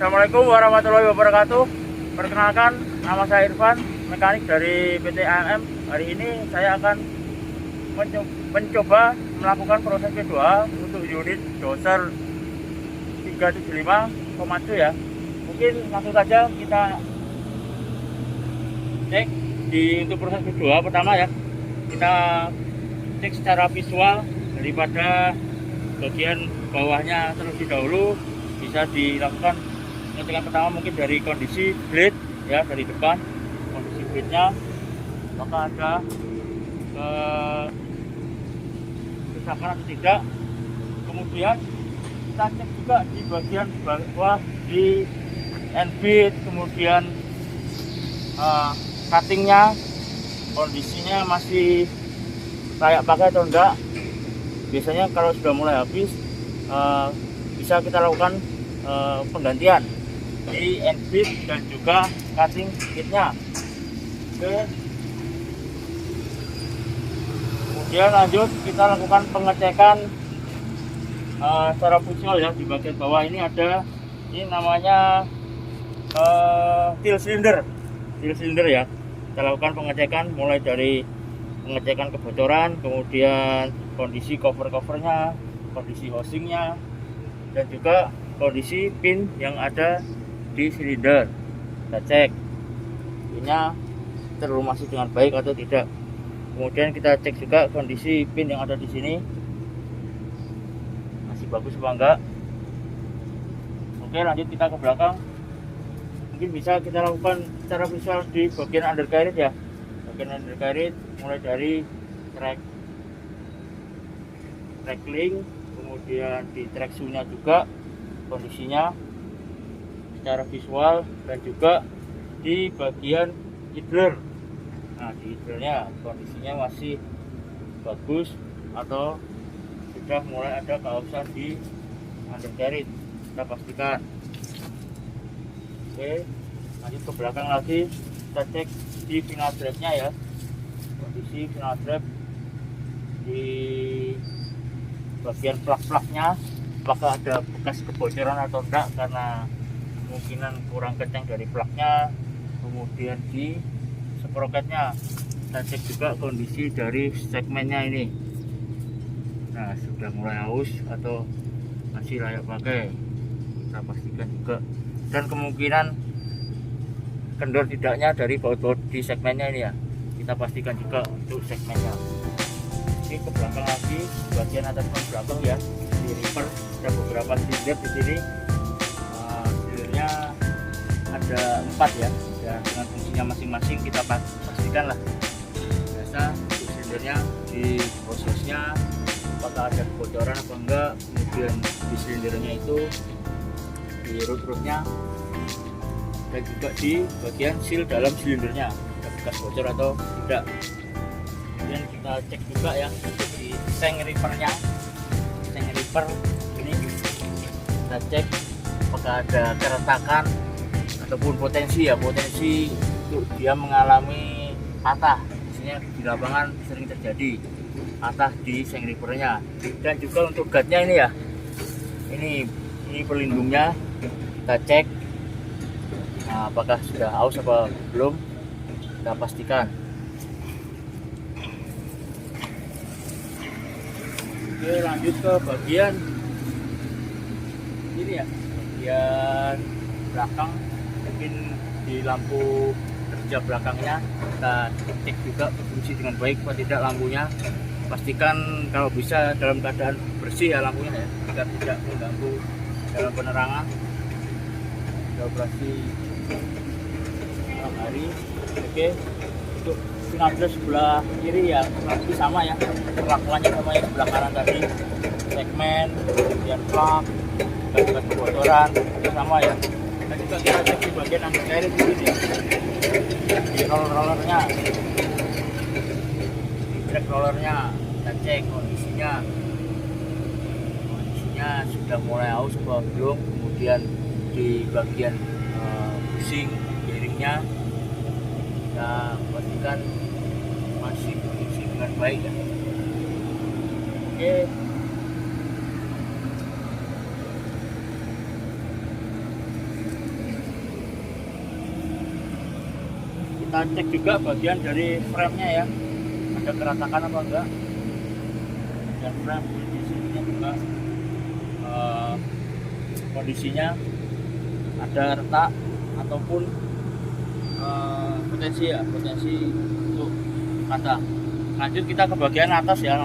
Assalamualaikum warahmatullahi wabarakatuh. Perkenalkan, nama saya Irfan, mekanik dari PT AMM. Hari ini saya akan mencoba melakukan proses kedua untuk unit doser 375 Komatsu ya. Mungkin langsung saja kita cek untuk proses kedua. Pertama ya, kita cek secara visual daripada bagian bawahnya terlebih dahulu. Bisa dilakukan pengecekan pertama mungkin dari kondisi blade ya, dari depan kondisi blade nya apakah ada kerusakan atau tidak. Kemudian kita cek juga di bagian bawah di end bead, kemudian cuttingnya kondisinya masih layak pakai atau enggak. Biasanya kalau sudah mulai habis bisa kita lakukan penggantian di end bead dan juga cutting kitnya. Oke. Kemudian lanjut kita lakukan pengecekan secara visual ya. Di bagian bawah ini ada, ini namanya seal cylinder ya. Kita lakukan pengecekan mulai dari pengecekan kebocoran, kemudian kondisi covernya, kondisi housingnya, dan juga kondisi pin yang ada di silinder. Kita cek pinnya terlumasi dengan baik atau tidak. Kemudian kita cek juga kondisi pin yang ada di sini masih bagus apa enggak. Oke, lanjut kita ke belakang. Mungkin bisa kita lakukan secara visual di bagian undercarriage ya. Bagian undercarriage mulai dari track link, kemudian di track shoe-nya juga kondisinya secara visual, dan juga di bagian idler. Nah, di idlernya kondisinya masih bagus atau sudah mulai ada kausan di undercarriage, kita pastikan. Oke, lanjut ke belakang lagi, kita cek di final strap-nya ya. Kondisi final strap di bagian plak-plaknya apakah ada bekas kebocoran atau enggak, karena kemungkinan kurang kencang dari plaknya. Kemudian di sprocketnya kita cek juga kondisi dari segmennya ini. Nah, sudah mulai aus atau masih layak pakai, kita pastikan juga. Dan kemungkinan kendor tidaknya dari baut-baut di segmennya ini ya, kita pastikan juga untuk segmennya. Oke, ke belakang lagi, bagian atas belakang ya, di reaper ada beberapa silinder di sini. Silindernya ada 4 ya, dan dengan fungsinya masing-masing kita pastikan lah. Biasa silindernya di hose-nya apakah ada kebocoran atau enggak. Kemudian di silindernya itu di root-rootnya, dan juga di bagian seal dalam silindernya ada bekas bocor atau tidak. Kemudian kita cek juga ya untuk di tank reapernya. Tank reaper ini kita cek apakah ada keretakan ataupun potensi untuk dia mengalami patah. Biasanya di lapangan sering terjadi patah di tank reapernya. Dan juga untuk guardnya ini ya, ini pelindungnya kita cek. Nah, apakah sudah aus apa belum, kita pastikan. Oke, lanjut ke bagian ini ya, bagian belakang. Mungkin di lampu kerja belakangnya kita cek juga berfungsi dengan baik atau tidak lampunya. Pastikan kalau bisa dalam keadaan bersih ya lampunya ya, agar tidak mengganggu dalam penerangan. Kita operasi malam hari. Oke, untuk final sebelah kiri ya lebih sama ya, perlakuannya sama yang sebelah kanan tadi. Segmen, kemudian plak, dan juga kebocoran itu sama ya. Dan juga kita cek di bagian undercarriage di sini ya, di rollernya, di track rollernya kita cek kondisinya sudah mulai aus atau belum. Kemudian di bagian pusing bearingnya kita pastikan masih berfungsi dengan baik ya. Oke, Kita cek juga bagian dari frame-nya ya, ada keretakan apa enggak. Dan frame di sini juga kondisinya ada retak ataupun potensi untuk patah. Lanjut kita ke bagian atas ya.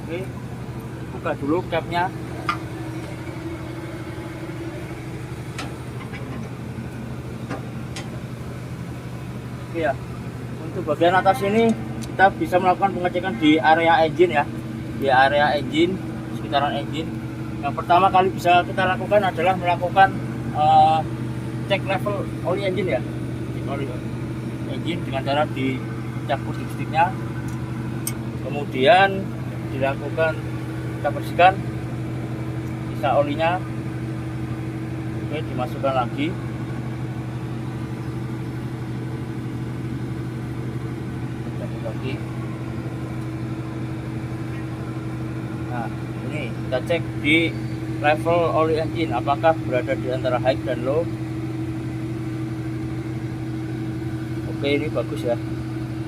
Oke, buka dulu capnya. Oke ya, untuk bagian atas ini kita bisa melakukan pengecekan di area engine ya, di area engine, sekitaran engine. Yang pertama kali bisa kita lakukan adalah melakukan cek level oli engine ya, cek oli engine dengan cara dicabut sticknya, kemudian dilakukan kita bersihkan sisa olinya. Oke, dimasukkan lagi. Cabut lagi. Nah, ini kita cek di level oli engine apakah berada di antara high dan low. Oke, ini bagus ya,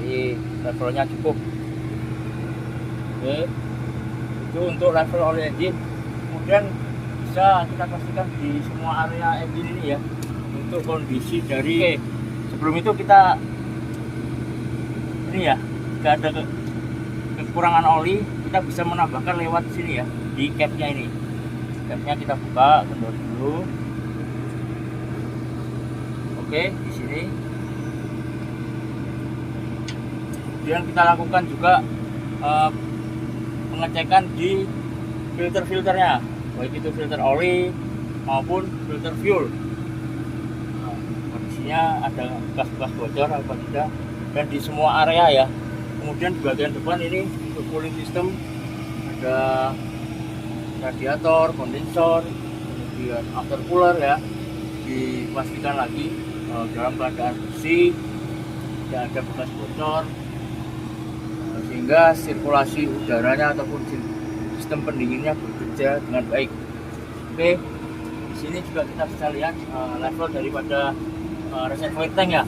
di levelnya cukup. Oke, itu untuk level oli engine. Kemudian bisa kita pastikan di semua area engine ini ya, untuk kondisi dari sebelum itu kita ini ya, jika ada kekurangan oli kita bisa menambahkan lewat sini ya, di capnya ini. Capnya kita buka, kendor dulu. Oke, di sini. Kemudian kita lakukan juga pengecekan di filter-filternya, baik itu filter oli maupun filter fuel. Nah, kondisinya ada bekas-bekas bocor apa tidak, dan di semua area ya. Kemudian di bagian depan ini untuk cooling system ada radiator, kondensor, kemudian after cooler ya, dipastikan lagi dalam keadaan bersih, tidak ada bekas bocor, sehingga sirkulasi udaranya ataupun sistem pendinginnya bekerja dengan baik. Oke, di sini juga kita bisa lihat level daripada reservoir tank ya.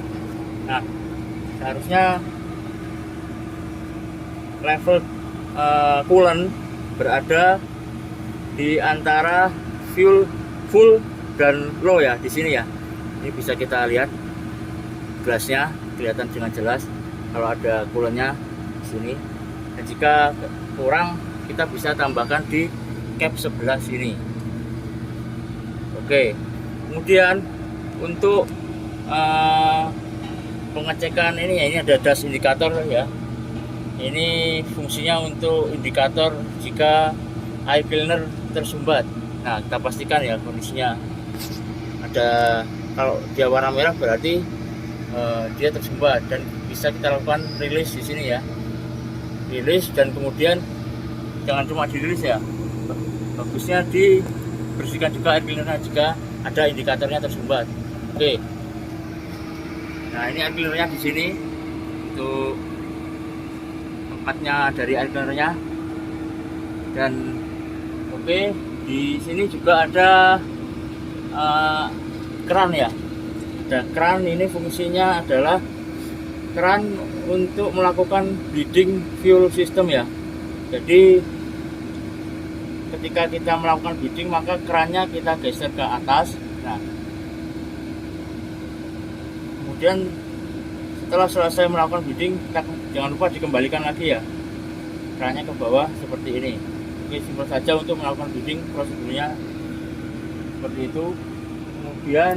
Nah, seharusnya level coolant berada di antara full dan low ya, di sini ya. Ini bisa kita lihat gelasnya kelihatan dengan jelas kalau ada coolantnya di sini. Dan jika kurang kita bisa tambahkan di cap sebelah sini. Oke, kemudian untuk pengecekan ini ya, ini ada dash indikator ya. Ini fungsinya untuk indikator jika air cleaner tersumbat. Nah, kita pastikan ya kondisinya ada, kalau dia warna merah berarti dia tersumbat, dan bisa kita lakukan rilis di sini ya, rilis, dan kemudian jangan cuma dirilis ya, bagusnya dibersihkan juga air cleanernya jika ada indikatornya tersumbat. Oke, nah ini air cleanernya di sini untuk tempatnya dari air cleanernya. Dan oke, di sini juga ada keran ya, ada keran. Ini fungsinya adalah keran untuk melakukan bleeding fuel system ya. Jadi ketika kita melakukan bleeding maka kerannya kita geser ke atas. Nah, kemudian setelah selesai melakukan bleeding, kita jangan lupa dikembalikan lagi ya kerannya ke bawah seperti ini. Oke, simpel saja untuk melakukan bleeding, prosedurnya seperti itu. Kemudian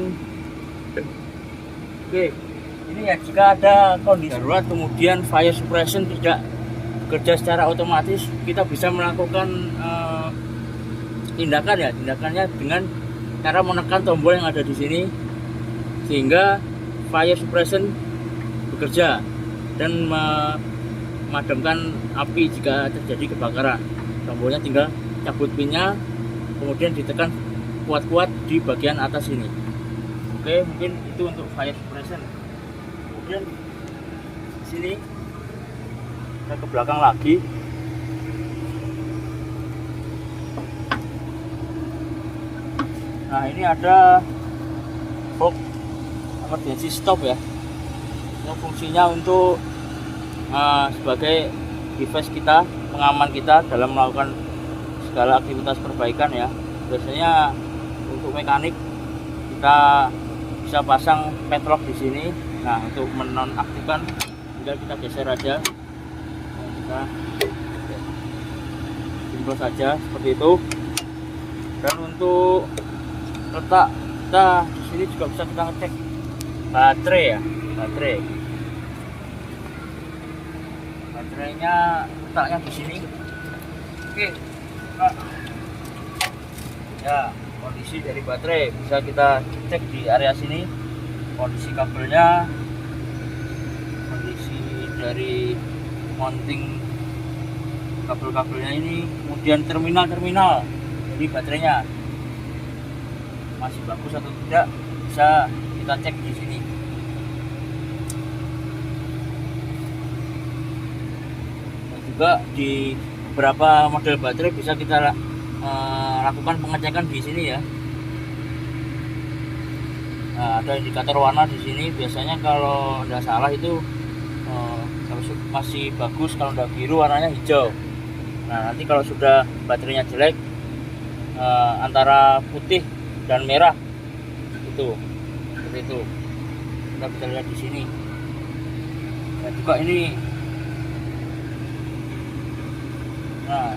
oke, ini ya, jika ada kondisi darurat kemudian fire suppression tidak bekerja secara otomatis, kita bisa melakukan tindakannya dengan cara menekan tombol yang ada di sini sehingga fire suppression bekerja dan memadamkan api jika terjadi kebakaran. Tombolnya tinggal cabut pinnya, kemudian ditekan kuat-kuat di bagian atas ini. Oke, mungkin itu untuk fire suppression. Kemudian di sini kita ke belakang lagi. Nah, ini ada box emergency stop ya. Ini fungsinya untuk sebagai device kita, pengaman kita dalam melakukan segala aktivitas perbaikan ya. Biasanya untuk mekanik kita bisa pasang padlock di sini. Nah, untuk menonaktifkan tinggal kita geser aja. Nah, kita simpel saja seperti itu. Dan untuk letak kita di sini juga bisa kita ngecek baterai ya, baterainya letaknya di sini. Oke, ya kondisi dari baterai bisa kita cek di area sini, kondisi kabelnya, kondisi dari mounting kabel-kabelnya ini, kemudian terminal jadi baterainya masih bagus atau tidak bisa kita cek di sini. Dan juga di beberapa model baterai bisa kita lakukan pengecekan di sini ya. Nah, ada indikator warna di sini. Biasanya kalau tidak salah itu kalau masih bagus, kalau udah biru warnanya hijau. Nah, nanti kalau sudah baterainya jelek antara putih dan merah itu seperti itu, kita bisa lihat di sini. Dan juga ini, nah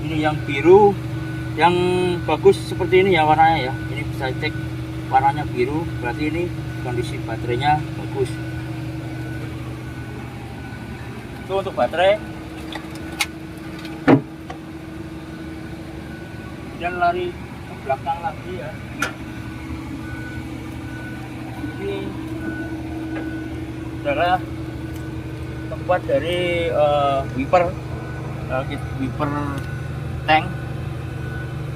ini yang biru yang bagus seperti ini ya warnanya ya. Ini bisa cek warnanya biru, berarti ini kondisi baterainya bagus. Itu untuk baterai. Dan lari ke belakang lagi ya. Ini adalah tempat dari wiper tank,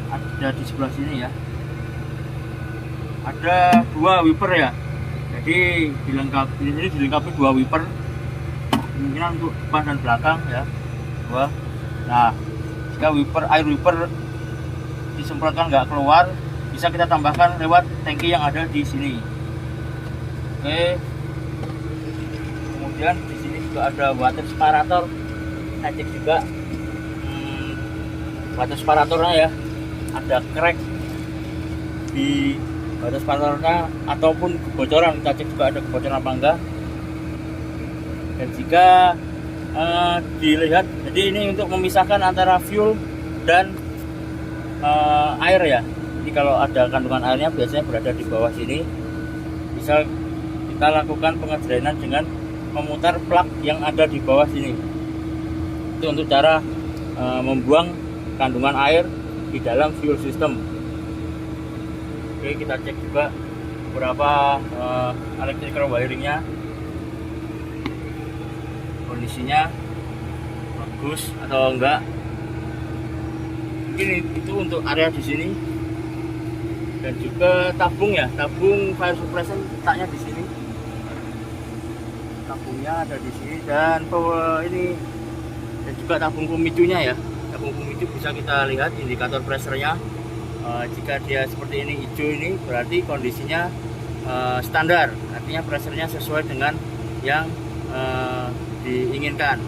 ada di sebelah sini ya. Ada 2 wiper ya. Jadi dilengkapi 2 wiper. Kemungkinan untuk depan dan belakang ya. 2. Nah, jika air wiper disemprotkan nggak keluar, bisa kita tambahkan lewat tangki yang ada di sini. Oke. Kemudian di sini juga ada water separator. Kita cek juga water separatornya ya. Ada crack di water separatornya ataupun kebocoran. Kita cek juga ada kebocoran apa enggak. Dan jika dilihat, jadi ini untuk memisahkan antara fuel dan air ya. Jadi kalau ada kandungan airnya biasanya berada di bawah sini, bisa kita lakukan pengedrainan dengan memutar plug yang ada di bawah sini. Itu untuk cara membuang kandungan air di dalam fuel system. Oke, kita cek juga beberapa electrical wiringnya, kondisinya bagus atau enggak. Mungkin itu untuk area di sini. Dan juga tabung ya, tabung fire suppression letaknya di sini. Tabungnya ada di sini, dan ini, dan juga tabung pemicunya ya. Tabung pemicu bisa kita lihat indikator pressure-nya. Jika dia seperti ini hijau, ini berarti kondisinya standar, artinya pressure-nya sesuai dengan yang diinginkan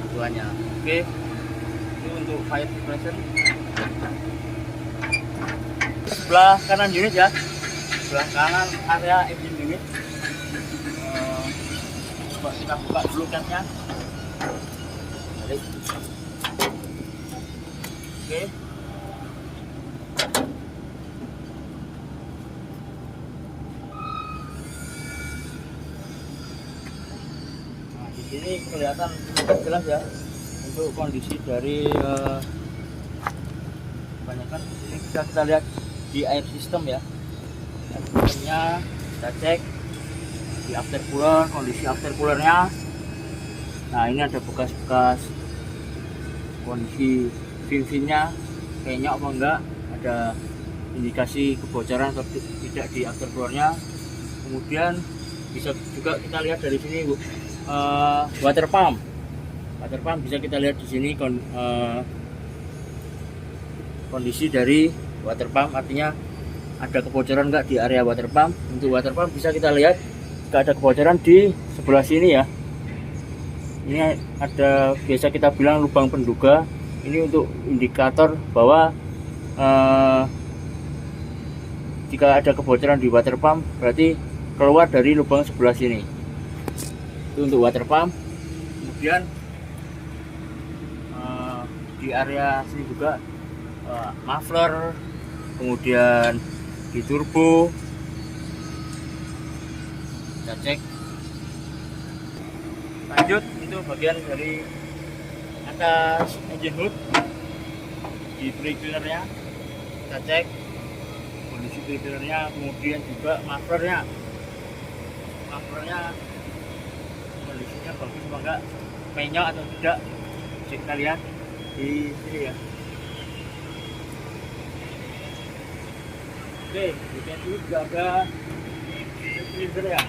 tujuannya. Oke, itu untuk fire suppression. Sebelah kanan unit ya, sebelah kanan area engine unit. Coba kita buka dulu catnya. Oke. Nah, di sini kelihatan jelas ya untuk kondisi dari kebanyakan. Ini bisa kita lihat di air system ya. Air systemnya kita cek di aftercooler, kondisi aftercoolernya. Nah, ini ada bekas-bekas kondisi fin-finnya kayaknya apa enggak, ada indikasi kebocoran atau tidak di aftercoolernya. Kemudian bisa juga kita lihat dari sini water pump bisa kita lihat di sini kondisi dari water pump, artinya ada kebocoran enggak di area water pump. Untuk water pump bisa kita lihat jika ada kebocoran di sebelah sini ya. Ini ada, biasa kita bilang lubang penduga. Ini untuk indikator bahwa jika ada kebocoran di water pump berarti keluar dari lubang sebelah sini. Itu untuk water pump. Kemudian di area sini juga muffler, kemudian di turbo kita cek. Lanjut, itu bagian dari atas engine hood, di brake cleanernya kita cek kondisi brake cleanernya, kemudian juga mufflernya kondisinya bagus apa enggak, penyok atau tidak, bisa kita lihat di sini ya. Oke, di sini juga ada silinder ya.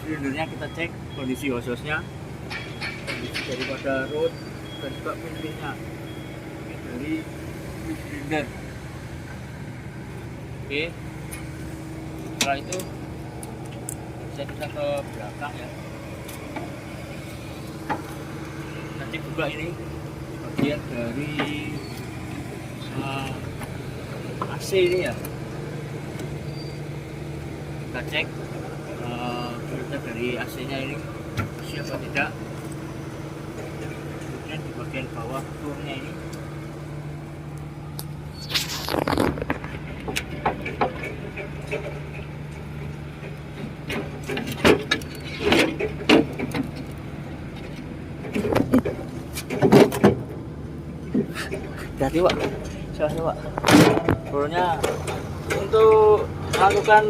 Silindernya kita cek kondisi hose-nya, kondisi daripada rod dan juga pintunya dari silinder. Oke, setelah itu bisa kita ke belakang ya. Nanti juga ini bagian dari AC ini ya. Kita cek filter dari AC nya ini siapa tidak. Kemudian di bagian bawah floornya ini hati-hati Pak, silahkan Pak. Floornya untuk melakukan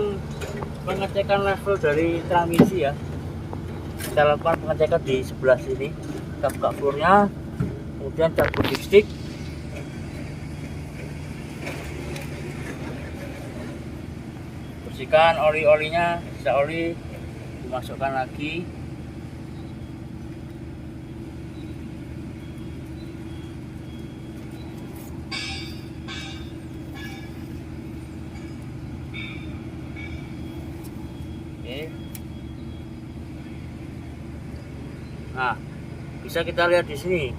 pengecekan level dari transmisi ya, kita lakukan pengecekan di sebelah sini. Kita buka floornya, kemudian cabut dipstick, bersihkan oli-olinya, sisa oli dimasukkan lagi. Nah, bisa kita lihat di sini.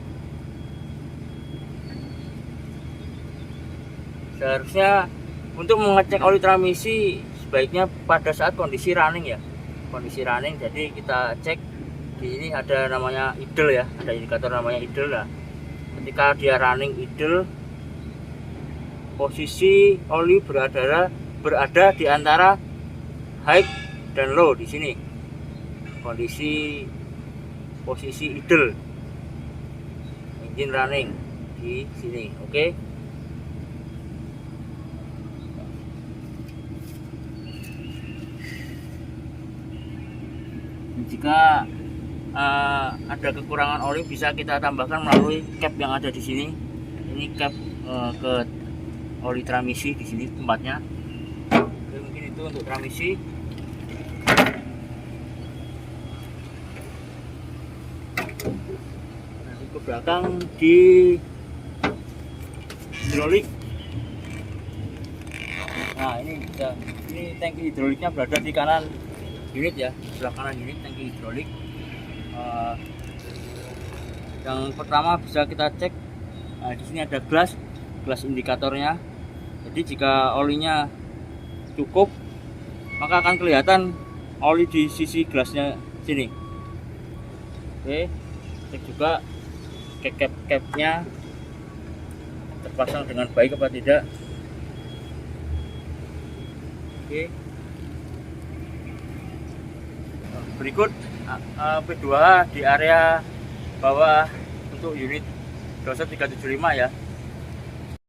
Seharusnya untuk mengecek oli transmisi sebaiknya pada saat kondisi running ya. Kondisi running, jadi kita cek di ini ada namanya idle ya, ada indikator namanya idle lah. Ketika dia running idle, posisi oli berada di antara high dan low di sini. Posisi idle, engine running di sini. Oke. Jika ada kekurangan oli bisa kita tambahkan melalui cap yang ada di sini. Ini cap ke oli transmisi di sini tempatnya. Oke, mungkin itu untuk transmisi. Ke belakang di hidrolik. Nah, ini tangki hidroliknya berada di kanan unit ya, sebelah kanan unit tangki hidrolik. Yang pertama bisa kita cek, di sini ada gelas indikatornya. Jadi jika olinya cukup, maka akan kelihatan oli di sisi gelasnya sini. Oke, cek juga cap-nya terpasang dengan baik apa tidak. Oke. Berikut P2 di area bawah untuk unit doser 375 ya.